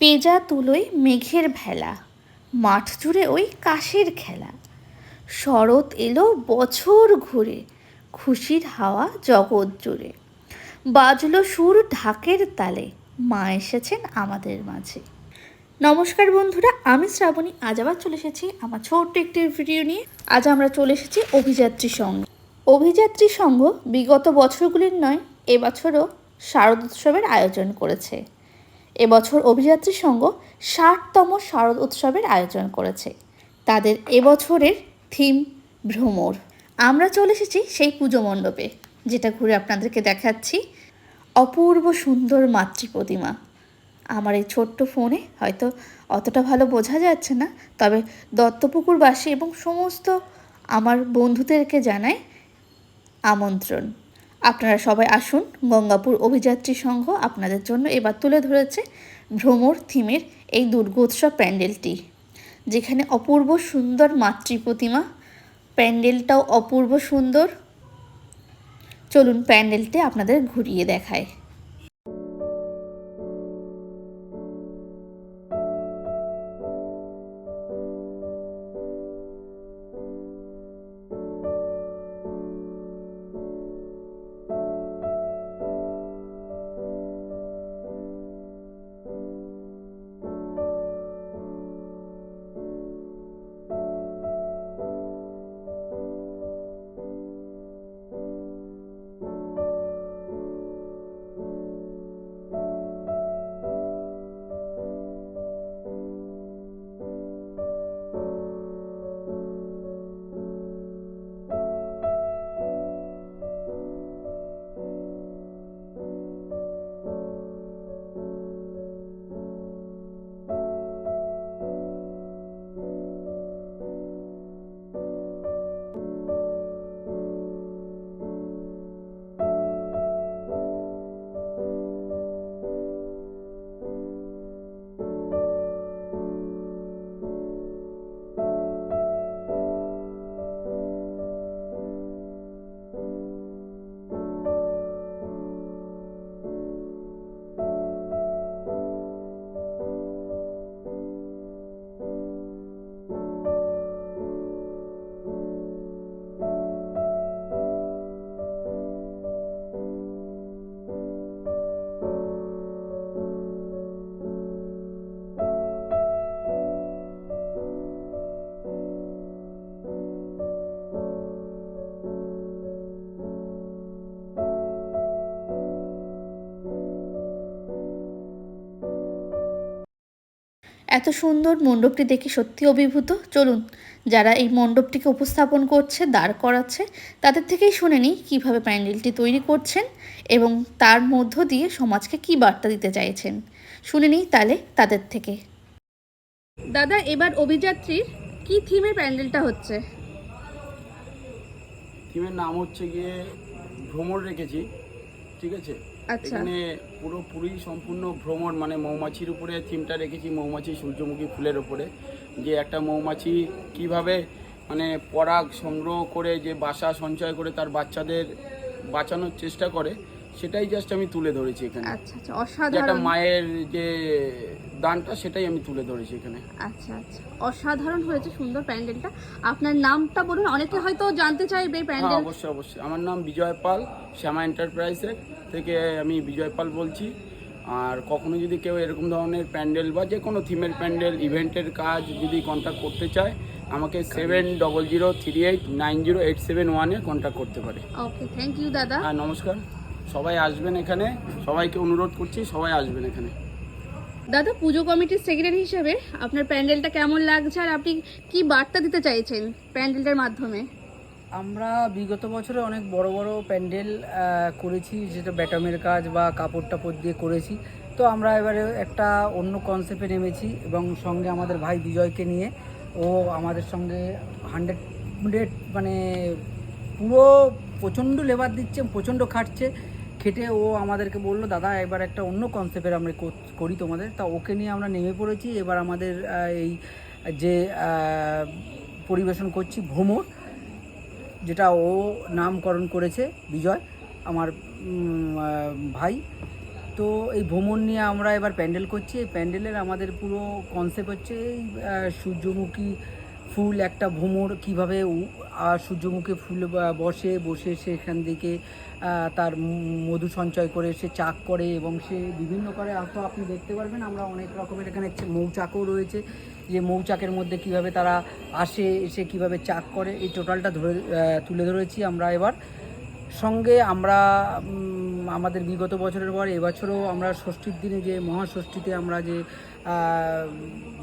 পেঁজা তুলোয় মেঘের ভেলা, মাঠ জুড়ে ওই কাশের খেলা। শরৎ এলো বছর ঘুরে, খুশির হাওয়া জগৎ জুড়ে। বাজলো সুর ঢাকের তালে, মা এসেছেন আমাদের মাঝে। নমস্কার বন্ধুরা, আমি শ্রাবণী। আজ আবার চলে এসেছি আমার ছোট্ট একটি ভিডিও নিয়ে। আজ আমরা চলে এসেছি অভিযাত্রী সংঘ। অভিযাত্রী সংঘ বিগত বছরগুলির নয়, এবছরও শারদ উৎসবের আয়োজন করেছে। এবছর অভিযাত্রী সংঘ ৬০তম শারদ উৎসবের আয়োজন করেছে। তাদের এবছরের থিম ভ্রমর। আমরা চলে এসেছি সেই পুজো মণ্ডপে, যেটা ঘুরে আপনাদেরকে দেখাচ্ছি। অপূর্ব সুন্দর মাতৃ প্রতিমা। আমার এই ছোট্ট ফোনে হয়তো অতটা ভালো বোঝা যাচ্ছে না, তবে দত্তপুকুরবাসী এবং সমস্ত আমার বন্ধুদেরকে জানাই আমন্ত্রণ। আপনারা সবাই আসুন। গঙ্গাপুর অভিযাত্রী সংঘ আপনাদের জন্য এবার তুলে ধরেছে ভ্রমর থিমের এই দুর্গোৎসব প্যান্ডেলটি, যেখানে অপূর্ব সুন্দর মাতৃ প্রতিমা। প্যান্ডেলটাও অপূর্ব সুন্দর। চলুন প্যান্ডেলটি আপনাদের ঘুরিয়ে দেখায়। এত সুন্দর মণ্ডপটি দেখে সত্যি অভিভূত। চলুন, যারা এই মণ্ডপটিকে উপস্থাপন করছে, দাঁড় করাচ্ছে, তাদের থেকেই শুনে নিই কীভাবে প্যান্ডেলটি তৈরি করছেন এবং তার মধ্য দিয়ে সমাজকে কী বার্তা দিতে চাইছেন। শুনে নিই তাহলে তাদের থেকে। দাদা, এবার অভিযাত্রীর কি থিমে প্যান্ডেলটা হচ্ছে? থিমের নাম হচ্ছে গিয়ে ভ্রমর রেখেছি, ঠিক আছে। আচ্ছা, এখানে পুরোপুরি সম্পূর্ণ ভ্রমর, মানে মৌমাছির উপরে থিমটা রেখেছি। মৌমাছি সূর্যমুখী ফুলের উপরে, যে একটা মৌমাছি কিভাবে মানে পরাগ সংগ্রহ করে যে বাসা সঞ্চয় করে তার বাচ্চাদের বাঁচানোর চেষ্টা করে, সেটাই জাস্ট আমি তুলে ধরেছি এখানে। আচ্ছা আচ্ছা, যে একটা অসাধারণ। মায়ের যে দানটা, সেটাই আমি তুলে ধরেছি এখানে। আচ্ছা আচ্ছা, অসাধারণ হয়েছে সুন্দর প্যান্ডেলটা। আপনার নামটা বলুন, অনেকে হয়তো জানতে চাইবে হ্যাঁ, প্যান্ডেল। অবশ্যই অবশ্যই। আমার নাম বিজয় পাল, শ্যামা এন্টারপ্রাইজের থেকে আমি বিজয় পাল বলছি। আর কখনো যদি কেউ এরকম ধরনের প্যান্ডেল বা যে কোনো থিমের প্যান্ডেল ইভেন্টের কাজ যদি কন্ট্যাক্ট করতে চায়, আমাকে 7003890871 কন্ট্যাক্ট করতে পারে। ওকে, থ্যাংক ইউ দাদা। হ্যাঁ, নমস্কার। সবাই আসবেন এখানে, সবাইকে অনুরোধ করছি সবাই আসবেন এখানে। দাদা, পুজো কমিটির সেক্রেটারি হিসেবে আপনার প্যান্ডেলটা কেমন লাগছে আর আপনি কি বার্তা দিতে চাইছেন প্যান্ডেলটার মাধ্যমে? আমরা বিগত বছরে অনেক বড় বড় প্যান্ডেল করেছি, যেটা ব্যাটামের কাজ বা কাপড় টাপড় দিয়ে করেছি। তো আমরা এবারে একটা অন্য কনসেপ্টে নেমেছি এবং সঙ্গে আমাদের ভাই বিজয়কে নিয়ে। ও আমাদের সঙ্গে 100 মানে পুরো প্রচণ্ড লেবার দিচ্ছে, প্রচণ্ড খেটে ও আমাদেরকে বললো, দাদা এবার একটা অন্য কনসেপ্টের আমরা করি তোমাদের। তা ওকে নিয়ে আমরা নেমে পড়েছি। এবার আমাদের এই যে পরিবেশন করছি ভ্রমর, যেটা ও নামকরণ করেছে বিজয়, আমার ভাই। তো এই ভ্রমণ নিয়ে আমরা এবার প্যান্ডেল করছি। এই প্যান্ডেলের আমাদের পুরো কনসেপ্ট হচ্ছে এই সূর্যমুখী ফুল একটা ভ্রমর কীভাবে সূর্যমুখী ফুল বসে সেখান থেকে তার মধু সঞ্চয় করে সে চাক করে এবং সে বিভিন্ন করে তো আপনি দেখতে পারবেন আমরা অনেক রকমের এখানে মৌচাকও রয়েছে, যে মৌচাকের মধ্যে কিভাবে তারা আসে এসে কিভাবে চাক করে এই টোটালটা তুলে ধরেছি আমরা এবার। সঙ্গে আমরা আমাদের বিগত বছরের পর এবছরও আমরা ষষ্ঠীর দিনে যে মহাষষ্ঠীতে আমরা যে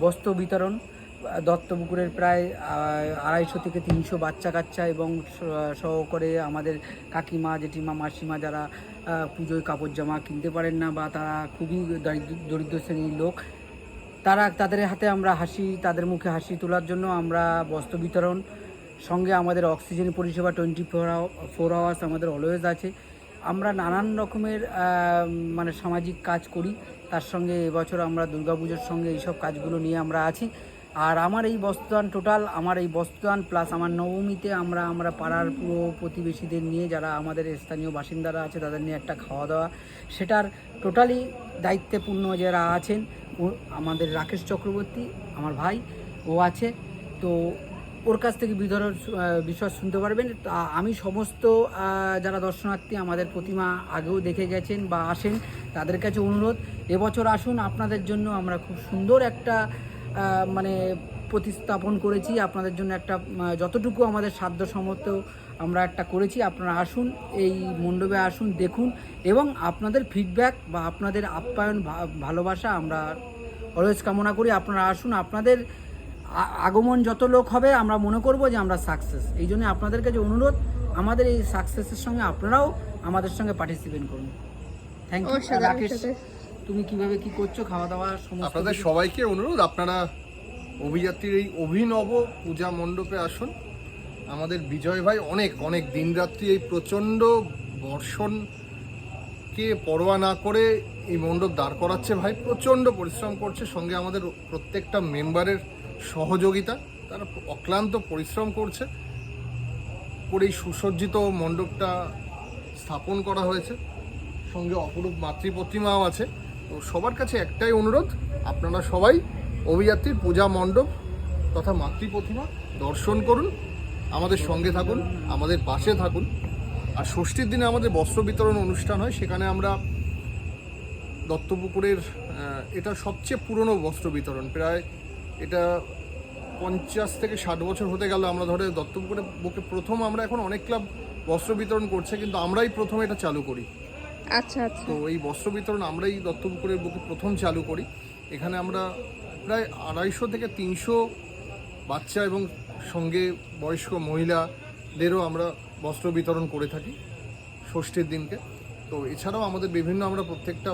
বস্ত্র বিতরণ দত্তপুকুরের প্রায় 250 থেকে 300 বাচ্চা কাচ্চা এবং সহকারে আমাদের কাকিমা জেঠিমা মাসিমা যারা পুজোয় কাপড় জামা কিনতে পারেন না বা তারা খুবই দরিদ্র শ্রেণীর লোক, তাদের হাতে আমরা তাদের মুখে হাসি তোলার জন্য আমরা বস্ত্র বিতরণ, সঙ্গে আমাদের অক্সিজেন পরিষেবা 24 আওয়ার্স আমাদের অলওয়েজ আছে। আমরা নানান রকমের মানে সামাজিক কাজ করি, তার সঙ্গে এবছর আমরা দুর্গাপুজোর সঙ্গে এইসব কাজগুলো নিয়ে আমরা আছি। আর আমার এই বস্ত্রদান প্লাস আমার নবমীতে আমরা পাড়ার পুরো প্রতিবেশীদের নিয়ে যারা আমাদের স্থানীয় বাসিন্দারা আছে তাদের নিয়ে একটা খাওয়া দাওয়া, সেটার টোটালি দায়িত্বপূর্ণ যারা আছেন আমাদের রাকেশ চক্রবর্তী আমার ভাই, ও আছে। তো ওর কাছ থেকে বিষয় শুনতে পারবেন। আমি সমস্ত যারা দর্শনার্থী আমাদের প্রতিমা আগেও দেখে গেছেন বা আসেন তাদের কাছে অনুরোধ, এবছর আসুন, আপনাদের জন্য আমরা খুব সুন্দর একটা মানে প্রতিস্থাপন করেছি, আপনাদের জন্য একটা যতটুকু আমাদের সাধ্যসম্মত আমরা একটা করেছি। আপনারা আসুন, এই মণ্ডপে আসুন, দেখুন এবং আপনাদের ফিডব্যাক বা আপনাদের আপ্যায়ন ভালোবাসা আমরা অলওয়েজ কামনা করি। আপনারা আসুন, আপনাদের আগমন যত লোক হবে আমরা মনে করব যে আমরা সাকসেস। এই জন্য আপনাদের কাছে অনুরোধ, আমাদের এই সাকসেসের সঙ্গে আপনারাও আমাদের সঙ্গে পার্টিসিপেট করুন। Thank you. রাকেশ, তুমি কিভাবে কি করছো খাওয়া দাওয়া সমস্ত? আপনাদের সবাইকে অনুরোধ, আপনারা অভিযাত্রীর এই অভিনব পূজা মণ্ডপে আসুন। আমাদের বিজয় ভাই অনেক অনেক দিনরাত্রি এই প্রচণ্ড বর্ষণকে পরোয়া না করে এই মণ্ডপ দাঁড় করাচ্ছে। ভাই প্রচণ্ড পরিশ্রম করছে, সঙ্গে আমাদের প্রত্যেকটা মেম্বারের সহযোগিতা, তারা অক্লান্ত পরিশ্রম করছে করে এই সুসজ্জিত মণ্ডপটা স্থাপন করা হয়েছে। সঙ্গে অপরূপ মাতৃ প্রতিমাও আছে। তো সবার কাছে একটাই অনুরোধ, আপনারা সবাই অভিযাত্রীর পূজা মণ্ডপ তথা মাতৃ প্রতিমা দর্শন করুন, আমাদের সঙ্গে থাকুন, আমাদের পাশে থাকুন। আর ষষ্ঠীর দিনে আমাদের বস্ত্র বিতরণ অনুষ্ঠান হয়, সেখানে আমরা দত্তপুকুরের এটা সবচেয়ে পুরনো বস্ত্র বিতরণ, প্রায় এটা 50 থেকে 60 বছর হতে গেল আমরা ধরে দত্তপুকুরের বুকে প্রথম। আমরা এখন অনেক ক্লাব বস্ত্র বিতরণ করছে, কিন্তু আমরাই প্রথম এটা চালু করি। আচ্ছা আচ্ছা। তো এই বস্ত্র বিতরণ আমরাই দত্তপুকুরের বুকে প্রথম চালু করি। এখানে আমরা প্রায় 250 থেকে 300 বাচ্চা এবং সঙ্গে বয়স্ক মহিলাদেরও আমরা বস্ত্র বিতরণ করে থাকি ষষ্ঠীর দিনকে। তো এছাড়াও আমাদের আমরা প্রত্যেকটা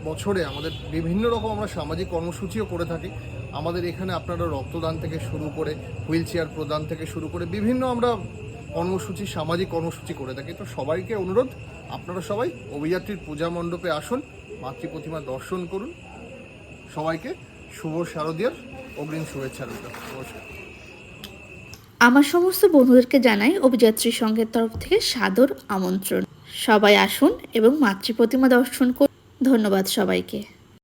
বছরে আমাদের বিভিন্ন রকম আমরা সামাজিক কর্মসূচিও করে থাকি। আমাদের এখানে আপনারা রক্তদান থেকে শুরু করে হুইল চেয়ার প্রদান থেকে শুরু করে বিভিন্ন আমরা কর্মসূচি, সামাজিক কর্মসূচি করে থাকি। তো সবাইকে অনুরোধ, আপনারা সবাই অভিযাত্রীর পূজা মণ্ডপে আসুন, মাতৃ প্রতিমা দর্শন করুন। সবাইকে শুভ শারদীয়ার অগ্রিম শুভেচ্ছা রইল। নমস্কার। আমার সমস্ত বন্ধুদেরকে জানাই অভিযাত্রী সংঘের তরফ থেকে সাদর আমন্ত্রণ। সবাই আসুন এবং মাতৃ প্রতিমা দর্শন করুন। ধন্যবাদ সবাইকে।